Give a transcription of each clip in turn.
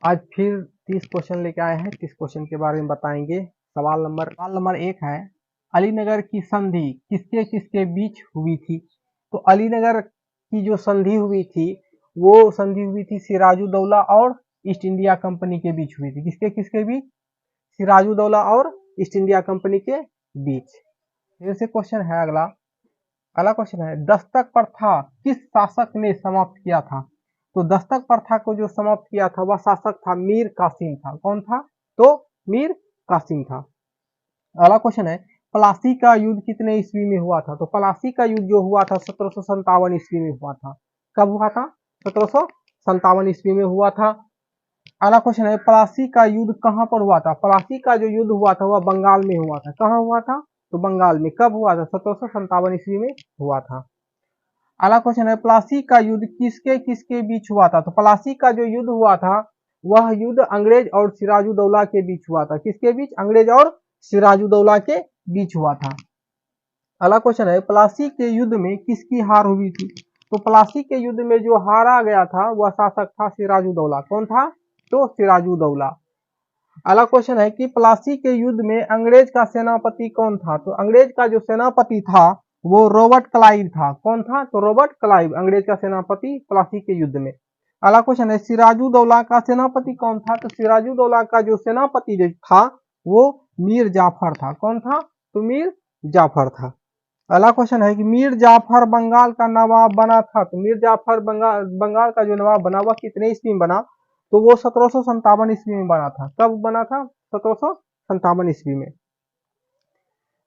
आज फिर 30 क्वेश्चन लेके आए हैं। 30 क्वेश्चन के बारे में बताएंगे। सवाल नंबर 1 है, अलीनगर की संधि किसके किसके बीच हुई थी? तो अलीनगर की जो संधि हुई थी वो संधि हुई थी सिराजुद्दौला और ईस्ट इंडिया कंपनी के बीच हुई थी। किसके किसके बीच? सिराजुद्दौला और ईस्ट इंडिया कंपनी के बीच। फिर से क्वेश्चन है अगला क्वेश्चन है, दस्तक प्रथा किस शासक ने समाप्त किया था? तो दस्तक प्रथा को जो समाप्त किया था वह शासक था मीर कासिम था। कौन था? तो मीर कासिम था। अगला क्वेश्चन है, प्लासी का युद्ध कितने ईस्वी में हुआ था? तो प्लासी का युद्ध जो हुआ था 1757 ईस्वी में हुआ था। कब हुआ था? 1757 ईस्वी में हुआ था। अगला क्वेश्चन है, प्लासी का युद्ध कहां पर हुआ था? प्लासी का जो युद्ध हुआ था वह बंगाल में हुआ था। कहां हुआ था? तो बंगाल में। कब हुआ था? 1757 ईस्वी में हुआ था। अगला क्वेश्चन है, प्लासी का युद्ध किसके किसके बीच हुआ था? तो प्लासी का जो युद्ध हुआ था वह युद्ध अंग्रेज और सिराजुद्दौला के बीच हुआ था। किसके बीच? अंग्रेज और सिराजुद्दौला के बीच हुआ था। अगला क्वेश्चन है, प्लासी के युद्ध में किसकी हार हुई थी? तो प्लासी के युद्ध में जो हारा गया था वह शासक था सिराजुद्दौला। कौन था? तो सिराजुद्दौला। अगला क्वेश्चन है कि प्लासी के युद्ध में अंग्रेज का सेनापति कौन था? तो अंग्रेज का जो सेनापति था वो रॉबर्ट क्लाइव था। कौन था? तो रॉबर्ट क्लाइव अंग्रेज का सेनापति प्लासी के युद्ध में। अगला क्वेश्चन है, सिराजुद्दौला का सेनापति कौन था? तो सिराजुद्दौला का जो सेनापति जो था वो मीर जाफर था। कौन था? तो मीर जाफर था। अगला क्वेश्चन है कि मीर जाफर बंगाल का नवाब बना था। तो मीर जाफर बंगाल का जो नवाब बना वह कितने ईस्वी में बना? तो वो 1757 ईस्वी में बना था। कब बना था? 1757 ईस्वी में।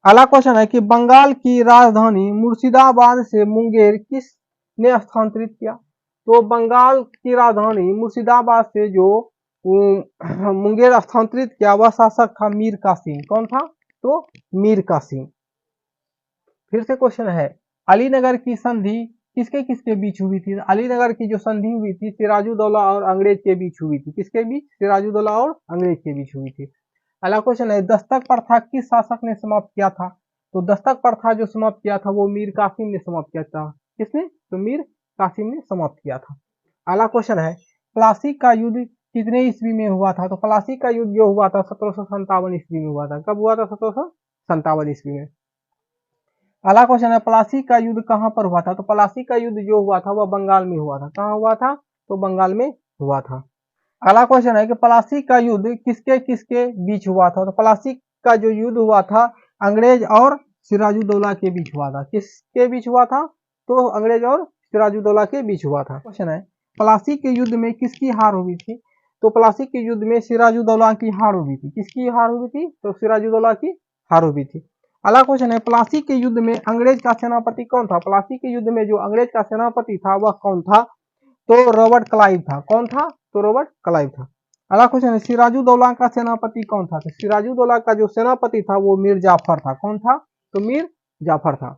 अगला क्वेश्चन है कि बंगाल की राजधानी मुर्शिदाबाद से मुंगेर किसने स्थानांतरित किया? तो बंगाल की राजधानी मुर्शिदाबाद से जो मुंगेर स्थानांतरित किया वह शासक था मीर कासिम। कौन था? तो मीर कासिम। फिर से क्वेश्चन है, अलीनगर की संधि किसके किसके बीच हुई थी? अलीनगर की जो संधि हुई थी सिराजुद्दौला और अंग्रेज के बीच हुई थी। किसके बीच? सिराजुद्दौला और अंग्रेज के बीच हुई थी। अगला क्वेश्चन है, दस्तक प्रथा किस शासक ने समाप्त किया था? तो दस्तक प्रथा जो समाप्त किया था वो मीर कासिम ने समाप्त किया था। किसने? तो मीर कासिम ने समाप्त किया था। अगला क्वेश्चन है, प्लासी का युद्ध कितने ईस्वी में हुआ था? तो प्लासी का युद्ध जो हुआ था 1757 ईस्वी में हुआ था। कब हुआ था? 1757 ईस्वी में। अगला क्वेश्चन है, प्लासी का युद्ध कहां पर हुआ था? तो प्लासी का युद्ध जो हुआ था वह बंगाल में हुआ था। कहां हुआ था? तो बंगाल में हुआ था। अगला क्वेश्चन है कि प्लासी का युद्ध किसके किसके बीच हुआ था? तो प्लासी का जो युद्ध हुआ था अंग्रेज और सिराजुद्दौला के बीच हुआ था। किसके बीच हुआ था? तो अंग्रेज और सिराजुद्दौला के बीच हुआ था। क्वेश्चन है, प्लासी के युद्ध में किसकी हार हुई थी? तो प्लासी के युद्ध में सिराजुद्दौला की हार हुई थी। किसकी हार हुई थी? तो सिराजुद्दौला की हार हुई थी। अगला क्वेश्चन है, प्लासी के युद्ध में अंग्रेज का सेनापति कौन था? प्लासी के युद्ध में जो अंग्रेज का सेनापति था वह कौन था? तो रॉबर्ट क्लाइव था। कौन था? तो रॉबर्ट क्लाइव था। अगला क्वेश्चन है, सिराजुद्दौला का सेनापति कौन था? तो सिराजुद्दौला का जो सेनापति था वो मीर जाफर था। कौन था? तो मीर जाफर था।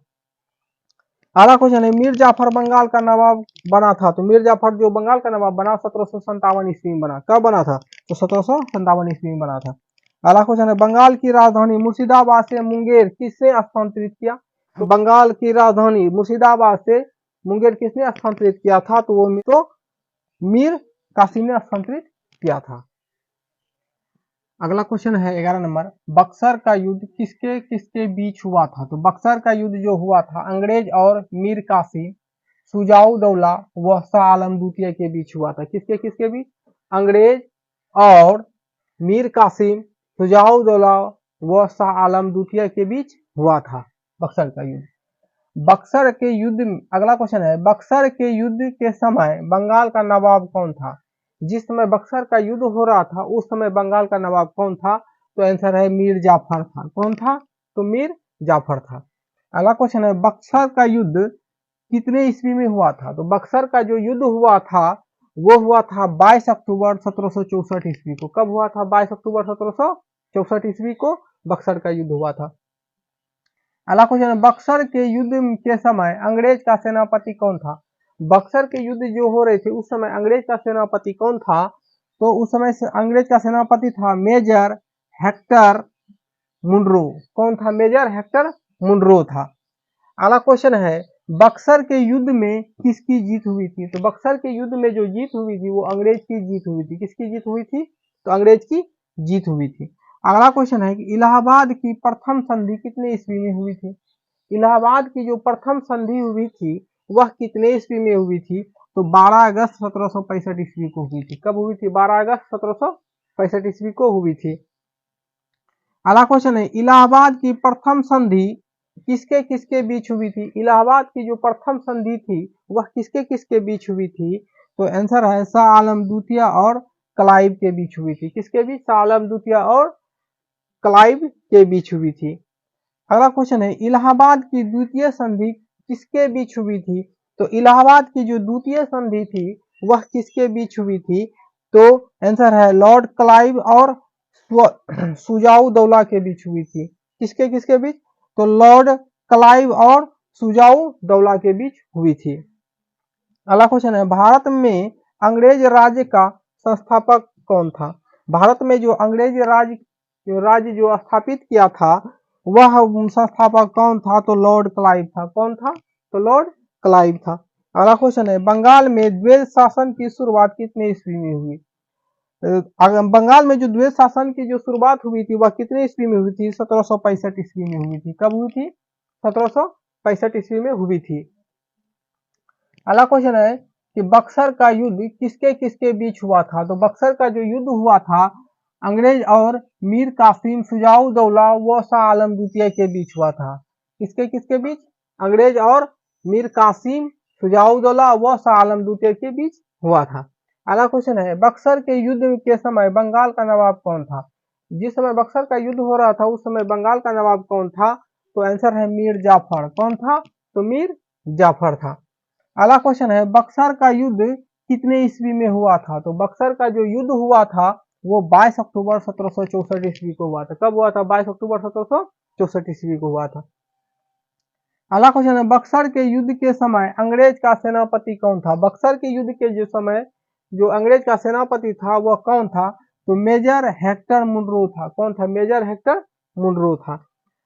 अगला क्वेश्चन है, मीर जाफर बंगाल का नवाब बना था। तो मीर जाफर जो बंगाल का नवाब बना 1757 ईस्वी में बना। कब बना था? तो 1757 ईस्वी में बना था। अगला क्वेश्चन है, बंगाल की राजधानी मुर्शिदाबाद से मुंगेर किसने स्थानांतरित किया? तो बंगाल की राजधानी मुर्शिदाबाद से मुंगेर किसने स्थानांतरित किया था? तो वो मीर कासिम ने स्थानांतरित किया था। अगला क्वेश्चन है 11 नंबर, बक्सर का युद्ध किसके किसके बीच हुआ था? तो बक्सर का युद्ध जो हुआ था अंग्रेज और मीर कासिम सुजाउद्दौला व शाह आलम द्वितीय के बीच हुआ था। किसके किसके बीच? अंग्रेज और मीर कासिम सुजाउद्दौला व शाह आलम द्वितीय के बीच हुआ था बक्सर का युद्ध। बक्सर के युद्ध अगला क्वेश्चन है, बक्सर के युद्ध के समय बंगाल का नवाब कौन था? जिस समय बक्सर का युद्ध हो रहा था उस समय बंगाल का नवाब कौन था? तो आंसर है मीर जाफर था। कौन था? तो मीर जाफर था। अगला क्वेश्चन है, बक्सर का युद्ध कितने ईस्वी में हुआ था? तो बक्सर का जो युद्ध हुआ था वो हुआ था 22 अक्टूबर 1764 ईस्वी को। कब हुआ था? 22 अक्टूबर 1764 ईस्वी को बक्सर का युद्ध हुआ था। अगला क्वेश्चन है, बक्सर के युद्ध के समय अंग्रेज का सेनापति कौन था? बक्सर के युद्ध जो हो रहे थे उस समय अंग्रेज का सेनापति कौन था? तो उस समय अंग्रेज का सेनापति था मेजर हेक्टर मुनरो। कौन था? मेजर हेक्टर मुनरो था। अगला क्वेश्चन है, बक्सर के युद्ध में किसकी जीत हुई थी? तो बक्सर के युद्ध में जो जीत हुई थी वो अंग्रेज की जीत हुई थी। किसकी जीत हुई थी? तो अंग्रेज की जीत हुई थी। अगला क्वेश्चन है कि इलाहाबाद की प्रथम संधि कितने ईस्वी में हुई थी? इलाहाबाद की जो प्रथम संधि हुई थी वह कितने ईस्वी में हुई थी? तो 12 अगस्त 1765 ईस्वी को हुई थी। कब हुई थी? 12 अगस्त 1765 ईस्वी को हुई थी। अगला क्वेश्चन है इलाहाबाद की प्रथम संधि किसके किसके बीच हुई थी? इलाहाबाद की जो प्रथम संधि थी वह किसके किसके बीच हुई थी? तो आंसर है शाह आलम द्वितीय और क्लाइव के बीच हुई थी। किसके बीच? शाह आलम द्वितीय और क्लाइव के बीच हुई थी। अगला क्वेश्चन है इलाहाबाद की द्वितीय संधि किसके बीच हुई थी? तो इलाहाबाद की जो द्वितीय संधि थी वह किसके बीच हुई थी? तो आंसर है लॉर्ड क्लाइव और सुजाऊ दौला के बीच हुई थी। किसके किसके बीच? तो लॉर्ड क्लाइव और सुजाऊ दौला के बीच हुई थी। अगला क्वेश्चन है भारत में अंग्रेज राज्य का संस्थापक कौन था? भारत में जो अंग्रेज राज्य जो स्थापित किया था वह संस्थापक कौन था? तो लॉर्ड क्लाइव था। कौन था? तो लॉर्ड क्लाइव था। अगला क्वेश्चन है बंगाल में द्वैध शासन की शुरुआत कितने ईस्वी में हुई? बंगाल में जो द्वैध शासन की जो शुरुआत हुई थी वह कितने ईस्वी में हुई थी? 1765 ईस्वी में हुई थी। कब हुई थी? 1765 ईस्वी में हुई थी। अगला क्वेश्चन है कि बक्सर का युद्ध किसके किसके बीच हुआ था? तो बक्सर का जो युद्ध हुआ था अंग्रेज और मीर कासिम सुजाऊ दौला व शाह आलम द्वितीय के बीच हुआ था। किसके किसके बीच? अंग्रेज और मीर कासिम सुजाऊ दौला व शाह आलम द्वितीय के बीच हुआ था। अगला क्वेश्चन है बक्सर के युद्ध के समय बंगाल का नवाब कौन था? जिस समय बक्सर का युद्ध हो रहा था उस समय बंगाल का नवाब कौन था? तो आंसर है मीर जाफर। कौन था? तो मीर जाफर था। अगला क्वेश्चन है बक्सर का युद्ध कितने ईस्वी में हुआ था? तो बक्सर का जो युद्ध हुआ था वो 22 अक्टूबर 1764 ईस्वी को हुआ था। कब हुआ था? 22 अक्टूबर 1764 ईस्वी को हुआ था। अगला क्वेश्चन है बक्सर के युद्ध के समय अंग्रेज का सेनापति कौन था? बक्सर के युद्ध के जो समय जो अंग्रेज का सेनापति था वह कौन था? तो मेजर हेक्टर मुनरो था। कौन था? मेजर हेक्टर मुनरो था।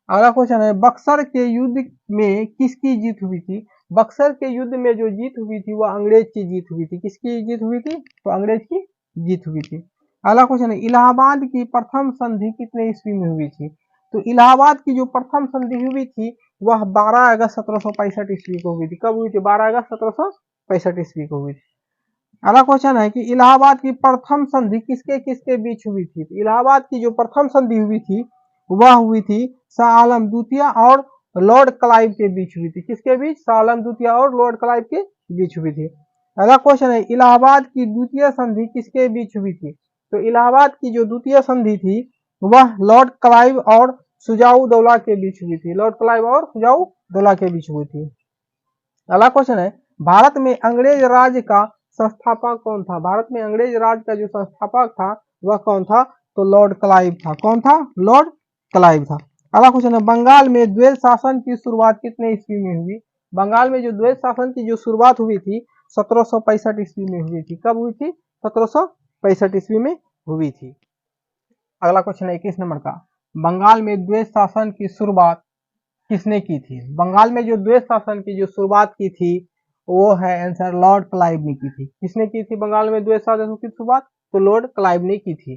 अगला क्वेश्चन है बक्सर के युद्ध में किसकी जीत हुई थी? बक्सर के युद्ध में जो जीत हुई थी वह अंग्रेज की जीत हुई थी। किसकी जीत हुई थी? तो अंग्रेज की जीत हुई थी। अगला क्वेश्चन है इलाहाबाद की प्रथम संधि कितने ईस्वी में हुई थी? तो इलाहाबाद की जो प्रथम संधि हुई थी वह 12 अगस्त 1765 ईस्वी को हुई थी। कब हुई थी? 12 अगस्त 1765 ईस्वी को हुई थी। अगला क्वेश्चन है कि इलाहाबाद की प्रथम संधि किसके किसके बीच हुई थी? तो इलाहाबाद की जो प्रथम संधि हुई थी वह हुई थी शाह आलम द्वितीय और लॉर्ड क्लाइव के बीच हुई थी। किसके बीच? शाह आलम द्वितीय और लॉर्ड क्लाइव के बीच हुई थी। अगला क्वेश्चन है इलाहाबाद की द्वितीय संधि किसके बीच हुई थी? तो इलाहाबाद की जो द्वितीय संधि थी वह लॉर्ड क्लाइव और सुजाऊ दौला के बीच हुई थी। लॉर्ड क्लाइव और सुजाऊ दौला के बीच हुई थी। अगला क्वेश्चन है भारत में अंग्रेज राज का संस्थापक कौन था? भारत में अंग्रेज राज का जो संस्थापक था वह कौन था? तो लॉर्ड क्लाइव था। कौन था? लॉर्ड क्लाइव था। अगला क्वेश्चन है बंगाल में द्वैध शासन की शुरुआत कितने ईस्वी में हुई? बंगाल में जो द्वैध शासन की जो शुरुआत हुई थी 1765 ईस्वी में हुई थी। कब हुई थी? 1765 ईस्वी में हुई थी। अगला क्वेश्चन है 21 नंबर का बंगाल में द्वैध शासन की शुरुआत किसने की थी? बंगाल में जो द्वैध शासन की जो शुरुआत की थी वो है आंसर लॉर्ड क्लाइव ने की थी। किसने की थी बंगाल में द्वैध शासन की शुरुआत? तो लॉर्ड क्लाइव ने की थी।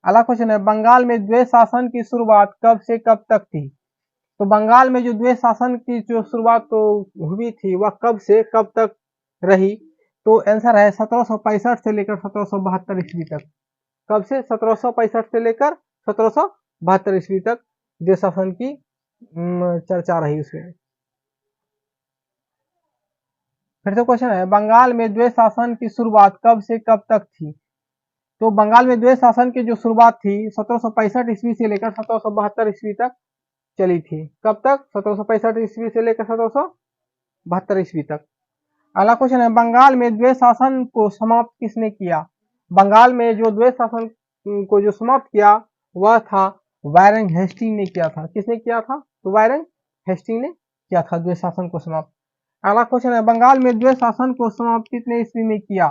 अगला क्वेश्चन है बंगाल में द्वैध शासन की शुरुआत कब से कब तक थी? तो बंगाल में जो द्वैध शासन की जो शुरुआत तो हुई थी वह कब से कब तक रही? तो आंसर है 1765 से लेकर 1772 ईस्वी तक। कब से? 1765 से लेकर 1772 ईस्वी तक द्वैध शासन की चर्चा रही उसमें। फिर से क्वेश्चन है बंगाल में द्वैध शासन की शुरुआत कब से कब तक थी? तो बंगाल में द्वैध शासन की जो शुरुआत थी 1765 ईस्वी से लेकर 1772 ईस्वी तक चली थी। कब तक? 1765 ईस्वी से लेकर 1772 ईस्वी तक। अगला क्वेश्चन है बंगाल में द्वैध शासन को समाप्त किसने किया? बंगाल में जो द्वैध शासन को जो समाप्त किया वह था वारेन हेस्टिंग ने किया था। किसने किया था? तो वारेन हेस्टिंग ने किया था द्वैध शासन को समाप्त। अगला क्वेश्चन है बंगाल में द्वैध शासन को समाप्त कितने ईस्वी में किया?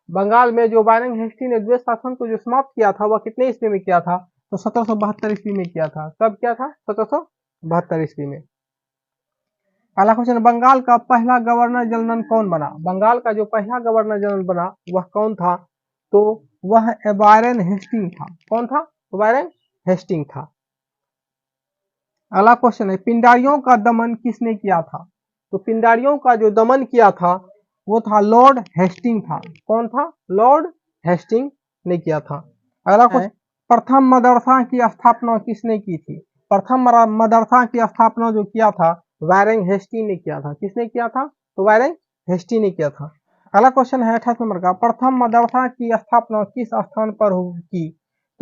बंगाल में जो वारेन हेस्टिंग ने द्वैध शासन को जो समाप्त किया था वह कितने ईस्वी में किया था? तो 1772 ईस्वी में किया था। कब किया था? 1772 ईस्वी में। अगला क्वेश्चन, बंगाल का पहला गवर्नर जनरल कौन बना? बंगाल का जो पहला गवर्नर जनरल बना वह कौन था? तो वह वारेन हेस्टिंग था। कौन था? वारेन हेस्टिंग था। अगला क्वेश्चन है, पिंडारियों का दमन किसने किया था? तो पिंडारियों का जो दमन किया था वो था लॉर्ड हेस्टिंग था। कौन था? लॉर्ड हेस्टिंग ने किया था। अगला क्वेश्चन, प्रथम मदरसा की स्थापना किसने की थी? प्रथम मदरसा की स्थापना जो किया था वारेन हेस्टिंग ने किया था। किसने किया था? तो वारेन हेस्टिंग ने किया था। अगला क्वेश्चन है 28 नंबर का, प्रथम मदरसा की स्थापना किस स्थान पर की?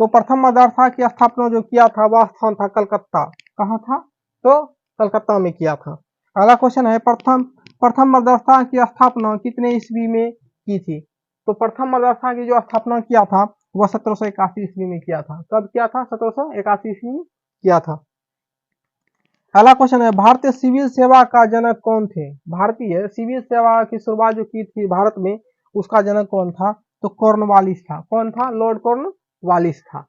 तो प्रथम मदरसा की स्थापना जो किया था वह स्थान था कलकत्ता। कहाँ था? तो कलकत्ता में किया था। अगला क्वेश्चन है, प्रथम प्रथम मदरसा की स्थापना कितने ईस्वी में की थी? तो प्रथम मदरसा की जो स्थापना किया था वह 1781 ईस्वी में किया था। कब किया था? 1781 ईस्वी में किया था। अगला क्वेश्चन है, भारतीय सिविल सेवा का जनक कौन थे? भारतीय सिविल सेवा की शुरुआत जो की थी भारत में उसका जनक कौन था? तो कॉर्नवालिस था। कौन था? लॉर्ड कॉर्नवालिस था।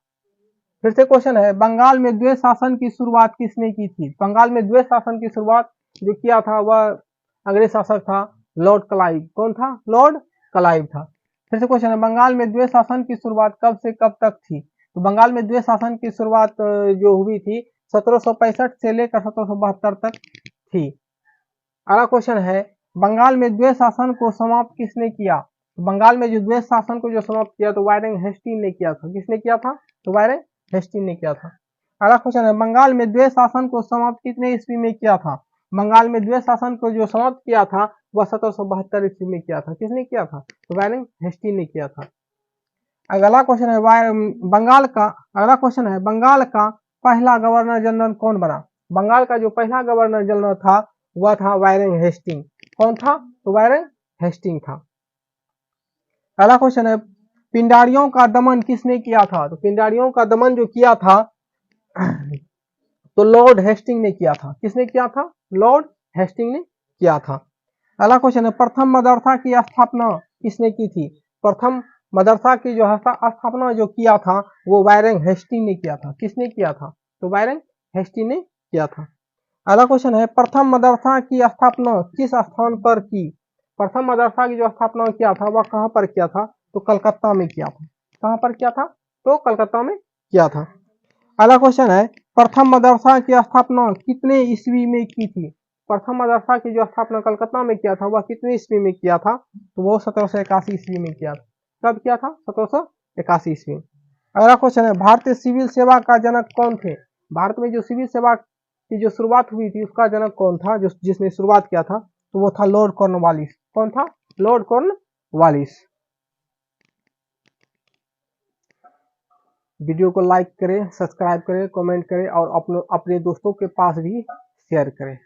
फिर से क्वेश्चन है, बंगाल में द्वैत शासन की शुरुआत किसने की थी? बंगाल में द्वैत शासन की शुरुआत जो किया था वह अंग्रेज शासक था लॉर्ड क्लाइव। कौन था? लॉर्ड क्लाइव था। फिर से क्वेश्चन है, बंगाल में द्वैत शासन की शुरुआत कब से कब तक थी? तो बंगाल में द्वैत शासन की शुरुआत जो हुई थी 1765 से लेकर 1772 तक थी। अगला क्वेश्चन है, बंगाल में द्वैत शासन को समाप्त किसने किया? तो बंगाल में जो द्वैत शासन को जो समाप्त किया तो वारेन हेस्टिंग ने किया था। किसने किया था? तो वारेन हेस्टिंग ने किया था। अगला क्वेश्चन है, बंगाल में द्वैत शासन को समाप्त कितने ईस्वी में किया था? बंगाल में द्वैत शासन को जो समाप्त किया था वह 1772 ईस्वी में किया था। किसने किया था? तो वारेन हेस्टिंग ने किया था। अगला क्वेश्चन है, अगला क्वेश्चन है, बंगाल का पहला गवर्नर जनरल कौन बना? बंगाल का जो पहला गवर्नर जनरल था वह था वारेन हेस्टिंग। कौन था? तो वारेन हेस्टिंग था। अगला क्वेश्चन है, पिंडारियों का दमन किसने किया था? तो पिंडारियों का दमन जो किया था तो लॉर्ड हेस्टिंग ने किया था। किसने किया था? लॉर्ड हेस्टिंग ने किया था। अगला क्वेश्चन है, प्रथम मदरसा की स्थापना किसने की थी? प्रथम मदरसा की जो स्थापना जो किया था वो वारेन हेस्टिंग ने किया था। किसने किया था? तो वारेन हेस्टिंग ने किया था। अगला क्वेश्चन है, प्रथम मदरसा की स्थापना किस स्थान पर की? प्रथम मदरसा की जो स्थापना किया था वह कहाँ पर किया था? तो कलकत्ता में किया था। कहाँ पर किया था? तो कलकत्ता में किया था। अगला क्वेश्चन है, प्रथम मदरसा की स्थापना कितने ईस्वी में की थी? प्रथम मदरसा की जो स्थापना कलकत्ता में किया था वह कितने ईस्वी में किया था? तो वो 1781 ईस्वी में किया था। कब किया था? 1781 ईस्वी। अगला क्वेश्चन है, भारतीय सिविल सेवा का जनक कौन थे? भारत में जो सिविल सेवा की जो शुरुआत हुई थी उसका जनक कौन था? जो जिसने शुरुआत किया था तो वो था लॉर्ड कॉर्नवालिस। कौन था? Lord Cornwallis. वीडियो को लाइक करें, सब्सक्राइब करें, कमेंट करें और अपने दोस्तों के पास भी शेयर करें।